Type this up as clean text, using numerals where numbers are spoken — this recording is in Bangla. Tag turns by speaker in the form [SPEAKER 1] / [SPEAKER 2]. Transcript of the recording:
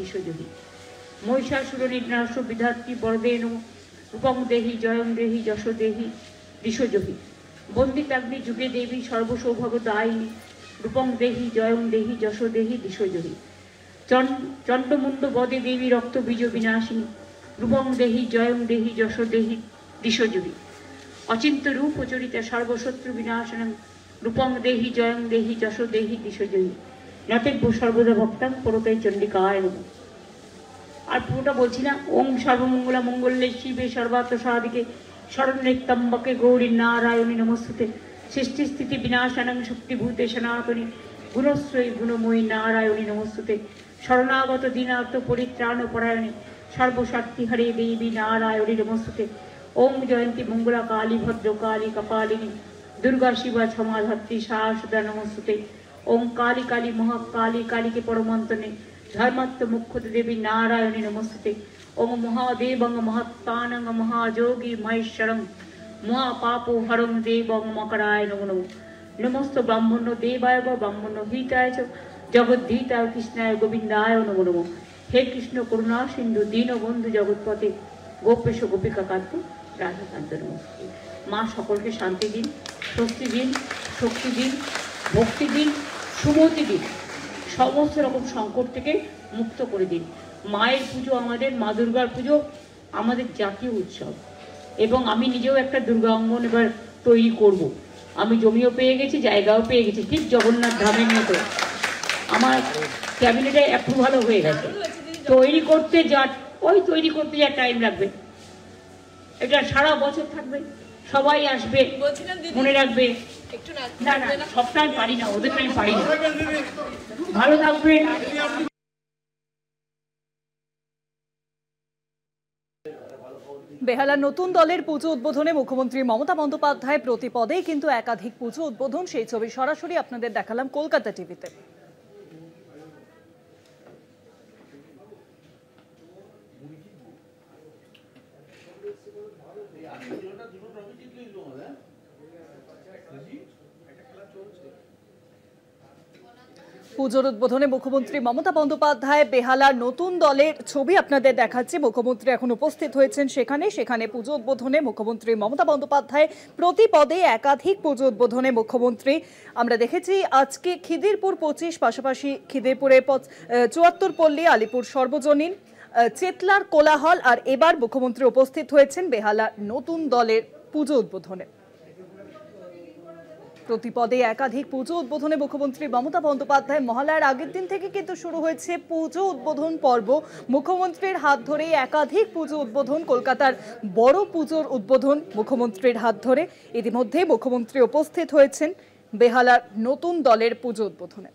[SPEAKER 1] দিশোজহি মহিষাসুরনিগ্নাশ বিধাত্রী বরদেন রূপং দেহি জয়ং দেহি যশ দেহি দিশোজহি বন্দিতাগ্নি যুগে দেবী সর্বসৌভাগ্য দায়িনী রূপং দেহি জয়ং দেহি যশ দেহি দিশোজহি চণ্ডমুণ্ড বদে দেবী রক্ত বীজ বিনাশিনী রূপং দেহি জয়ং দেহি যশ দেহি দিশোজহি অচিন্ত রূপ চরিতা সর্বশত্রু বিনাশনং রূপং দেহি জয়ং দেহি যশ দেহি দিশোজহি নতেভ্য সর্বদা ভক্তাং পরতাই চণ্ডিকায় নমঃ। আর পুরোটা বলছি না। ওং সর্বমঙ্গলা মঙ্গলে শিবে সর্বার্থ সাধিকে শরণ্যে ত্র্যম্বকে গৌরী নারায়ণী নমস্তুতে সৃষ্টি স্থিতি বিনাশনং শক্তিভূতে সনাতনী গুণশ্রয়ী গুণময়ী নারায়ণী নমস্তুতে শরণাগত দীনার্থ পরিত্রাণ পরায়ণী সর্বশক্তিহরে দেবী নারায়ণী নমস্তুতে। ওং জয়ন্তী মঙ্গলা কালী ভদ্রকালী কপালিনী দুর্গা শিবা ক্ষমাধাত্রী শাশ্বতা নমস্তুতে। ওং কালী কালী মহাকালী কালীকে পরমন্তনে ধর্মাত্ম মুখ্যত দেবী নারায়ণী নমস্তুতে। ওং মহাদেবং মহাত্তানং মহাযোগী মহেশ্বরং মহাপাপো হরং দেবং মকরায় নমো নমঃ। নমস্ত ব্রাহ্মণ্য দেবায় ব্রাহ্মণ্য হিতায় চ জগদ্ধিতায় কৃষ্ণায় গোবিন্দায় নমো নমঃ। হে কৃষ্ণ করুণা সিন্ধু দীনবন্ধু জগৎপথে গোপেশ গোপিকা কান্ত রাধাকান্ত নমস্তে। মা সকলকে শান্তি দিন, স্বস্তি দিন, শক্তি দিন, ভক্তি দিন, সুমতি দিন, সমস্ত রকম সংকট থেকে মুক্ত করে দিন। মায়ের পুজো আমাদের, মা দুর্গার পুজো আমাদের জাতীয় উৎসব এবং আমি নিজেও একটা দুর্গা অঙ্গন এবার তৈরি করব। আমি জমিও পেয়ে গেছি, জায়গাও পেয়ে গেছি, ঠিক জগন্নাথ ধামের মতো আমার ক্যাবিনেটে অ্যাপ্রুভালও হয়ে গেছে। তৈরি করতে যা টাইম লাগবে, এটা সারা বছর থাকবে, সবাই আসবে, মনে রাখবে। না না সবটাই পারি না, ওদের টাইম পারি না। ভালো থাকবে।
[SPEAKER 2] বেহালার নতুন দলের পুজো উদ্বোধনে মুখ্যমন্ত্রী মমতা বন্দ্যোপাধ্যায় প্রতি পদেই কিন্তু একাধিক পুজো উদ্বোধন, সেই ছবি সরাসরি আপনাদের দেখালাম কলকাতা টিভিতে। পুজোর উদ্বোধনে মুখ্যমন্ত্রী মমতা বন্দ্যোপাধ্যায় বেহালার নতুন দলের ছবি আপনাদের দেখাচ্ছে। মুখ্যমন্ত্রী এখন উপস্থিত হয়েছেন সেখানে পুজো উদ্বোধনে মুখ্যমন্ত্রী মমতা বন্দ্যোপাধ্যায় প্রতি পদে একাধিক পুজো উদ্বোধনে মুখ্যমন্ত্রী আমরা দেখেছি। আজকে খিদিরপুর 25, পাশাপাশি খিদিরপুরে 74 পল্লী, আলিপুর সর্বজনীন, চেতলার কোলাহল, আর এবার মুখ্যমন্ত্রী উপস্থিত হয়েছেন বেহালার নতুন দলের পুজো উদ্বোধনে। প্রতি পদে একাধিক পুজো উদ্বোধনে মুখ্যমন্ত্রী মমতা বন্দ্যোপাধ্যায়। মহালয়ার আগের দিন থেকে কিন্তু শুরু হয়েছে পুজো উদ্বোধন পর্ব। মুখ্যমন্ত্রীর হাত ধরে একাধিক পুজো উদ্বোধন, কলকাতার বড় পুজোর উদ্বোধন মুখ্যমন্ত্রীর হাত ধরে। ইতিমধ্যে মুখ্যমন্ত্রী উপস্থিত হয়েছেন বেহালার নতুন দলের পুজো উদ্বোধনে।